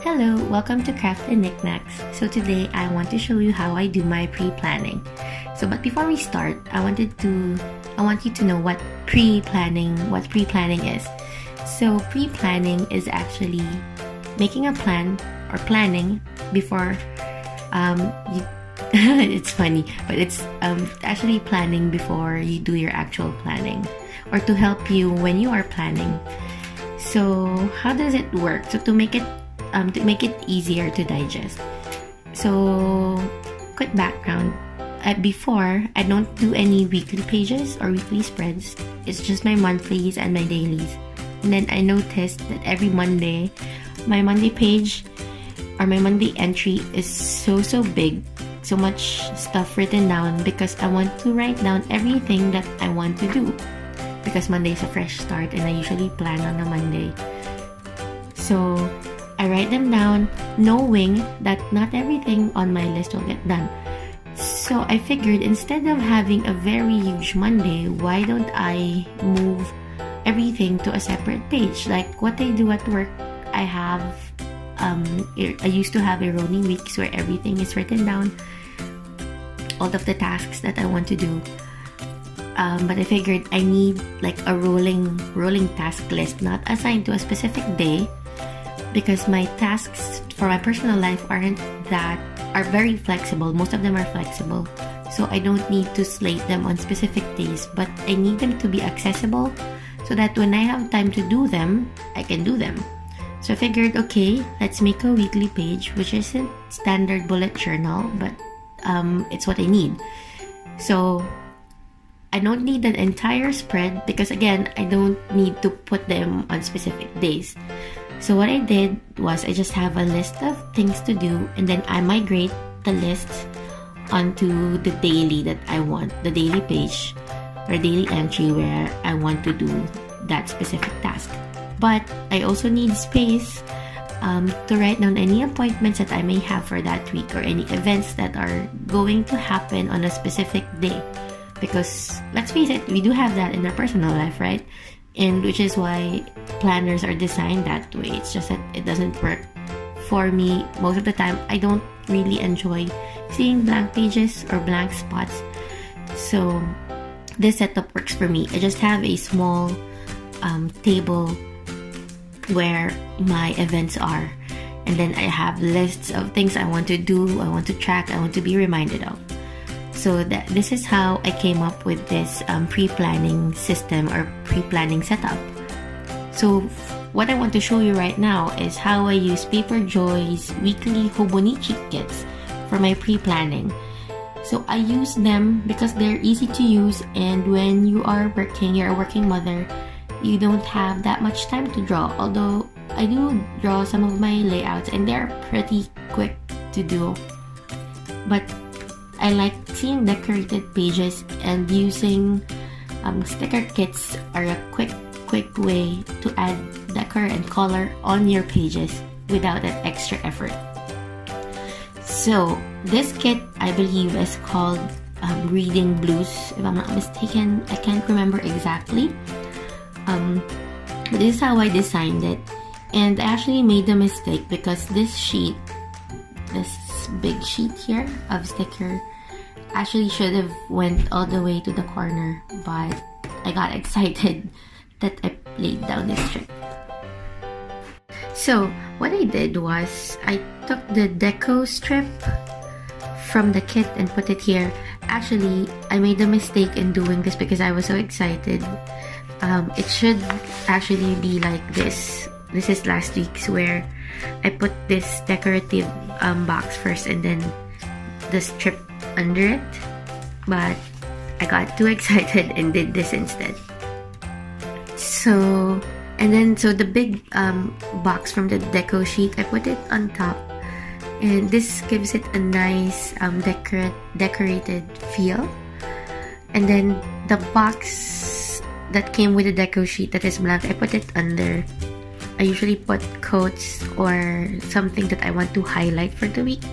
Hello, welcome to Craft and Knicnax. So today I want to show you how I do my pre-planning. But before we start, I want you to know what pre-planning is. So pre-planning is actually making a plan or planning before you it's funny, but it's actually planning before you do your actual planning, or to help you when you are planning. So how does it work? So to make it easier to digest. So quick background. Before, I don't do any weekly pages or weekly spreads. It's just my monthlies and my dailies. And then I noticed that every Monday, my Monday page or my Monday entry is so big. So much stuff written down because I want to write down everything that I want to do. Because Monday is a fresh start and I usually plan on a Monday. So I write them down knowing that not everything on my list will get done. So I figured instead of having a very huge Monday, why don't I move everything to a separate page? Like what I do at work, I used to have a rolling weeks where everything is written down, all of the tasks that I want to do. But I figured I need like a rolling task list, not assigned to a specific day, because my tasks for my personal life are very flexible. Most of them are flexible. So I don't need to slate them on specific days, but I need them to be accessible so that when I have time to do them, I can do them. So I figured, okay, let's make a weekly page, which isn't standard bullet journal, but it's what I need. So I don't need an entire spread because again, I don't need to put them on specific days. So what I did was I just have a list of things to do, and then I migrate the list onto the daily that I want, the daily page or daily entry where I want to do that specific task. But I also need space to write down any appointments that I may have for that week or any events that are going to happen on a specific day. Because let's face it, we do have that in our personal life, right? And which is why planners are designed that way. It's just that it doesn't work for me most of the time. I don't really enjoy seeing blank pages or blank spots. So this setup works for me. I just have a small table where my events are. And then I have lists of things I want to do, I want to track, I want to be reminded of. So this is how I came up with this pre-planning system or pre-planning setup. So what I want to show you right now is how I use Paper Joy's weekly Hobonichi kits for my pre-planning. So I use them because they're easy to use, and when you're a working mother, you don't have that much time to draw. Although I do draw some of my layouts and they're pretty quick to do. But I like seeing decorated pages, and using sticker kits are a quick way to add decor and color on your pages without that extra effort. So this kit, I believe, is called Reading Blues, if I'm not mistaken. I can't remember exactly. But this is how I designed it. And I actually made a mistake because this big sheet here of sticker actually should have went all the way to the corner, but I got excited that I laid down this strip. So what I did was I took the deco strip from the kit and put it here. Actually, I made a mistake in doing this because I was so excited. It should actually be like this. This is last week's, where I put this decorative box first and then the strip under it, but I got too excited and did this instead. So the big box from the deco sheet, I put it on top, and this gives it a nice decorated feel. And then the box that came with the deco sheet that is blank, I put it under. I usually put quotes or something that I want to highlight for the week.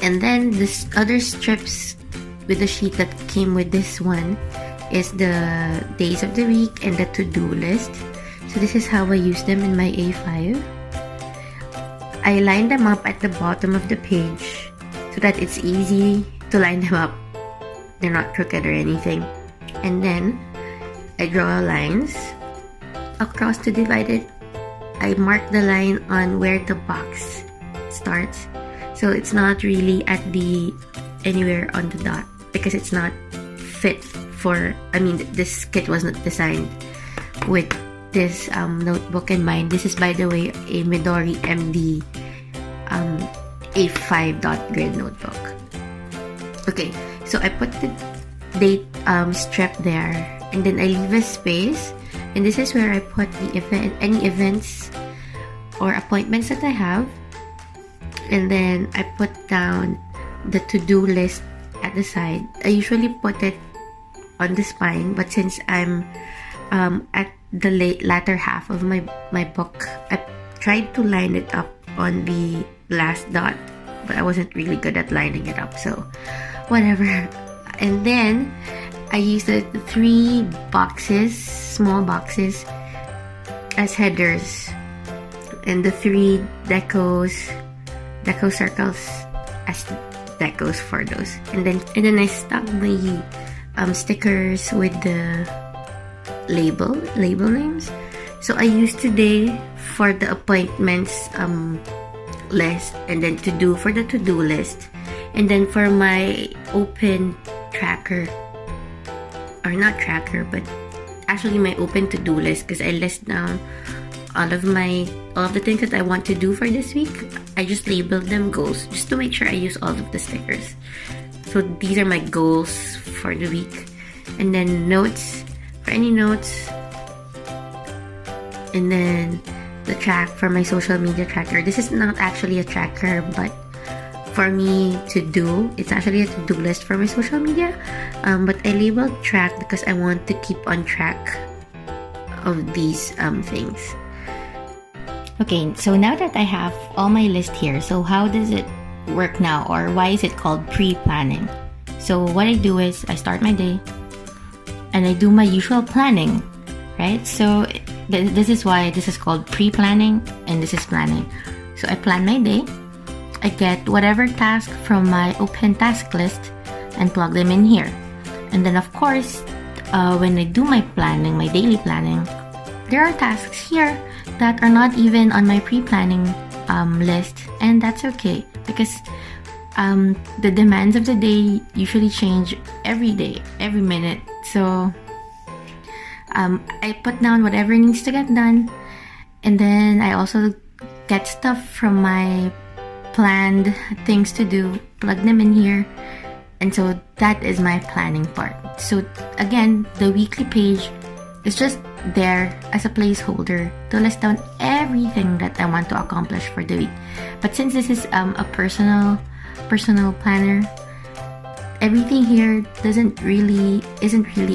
And then this other strips with the sheet that came with this one is the days of the week and the to-do list. So this is how I use them in my A5. I line them up at the bottom of the page so that it's easy to line them up. They're not crooked or anything. And then I draw lines across to divide it. I mark the line on where the box starts, so it's not really at the anywhere on the dot, because it's not fit for, this kit was not designed with this notebook in mind. This is, by the way, a Midori MD A5 dot grid notebook. Okay, so I put the date strip there, and then I leave a space, and this is where I put the any events or appointments that I have. And then I put down the to-do list at the side. I usually put it on the spine, but since I'm at the latter half of my book, I tried to line it up on the last dot, but I wasn't really good at lining it up, so whatever. And then I used the 3 boxes, small boxes, as headers, and the 3 deco circles as decos for those. And then I stuck the stickers with the label names. So I used today for the appointments list, and then for the to-do list, and then for my open tracker, or not tracker, but actually my open to-do list, because I list down all of the things that I want to do for this week. I just labeled them goals just to make sure I use all of the stickers. So these are my goals for the week. And then notes, for any notes. And then the track for my social media tracker. This is not actually a tracker, but for me to do, it's actually a to-do list for my social media. But I labeled track because I want to keep on track of these things. Okay, so now that I have all my list here, so how does it work now, or why is it called pre-planning? So what I do is I start my day and I do my usual planning, right? So this is why this is called pre-planning and this is planning. So I plan my day, I get whatever task from my open task list and plug them in here. And then of course, when I do my planning, my daily planning, there are tasks here that are not even on my pre-planning list, and that's okay, because the demands of the day usually change every day, every minute. So I put down whatever needs to get done, and then I also get stuff from my planned things to do, plug them in here, and so that is my planning part. So again, the weekly page is just there as a placeholder to list down everything that I want to accomplish for the week. But since this is a personal planner, everything here isn't really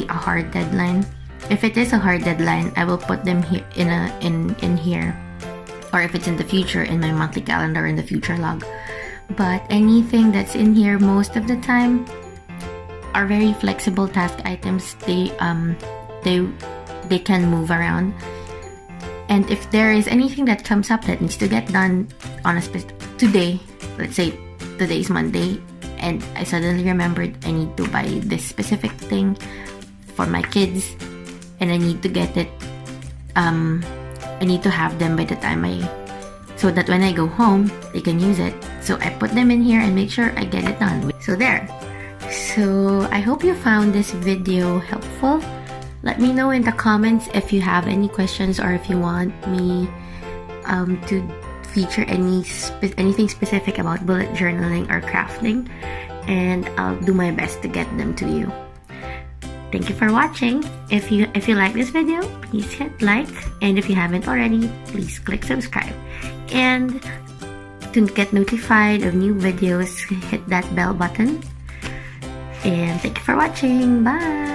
a hard deadline. If it is a hard deadline, I will put them here in here, or if it's in the future, in my monthly calendar in the future log. But anything that's in here most of the time are very flexible task items. They can move around, and if there is anything that comes up that needs to get done on today, let's say today is Monday, and I suddenly remembered I need to buy this specific thing for my kids, and I need to get it. I need to have them by the time so that when I go home, they can use it. So I put them in here and make sure I get it done. So there. So I hope you found this video helpful. Let me know in the comments if you have any questions, or if you want me to feature anything specific about bullet journaling or crafting, and I'll do my best to get them to you. Thank you for watching. If you like this video, please hit like, and if you haven't already, please click subscribe. And to get notified of new videos, hit that bell button. And thank you for watching. Bye!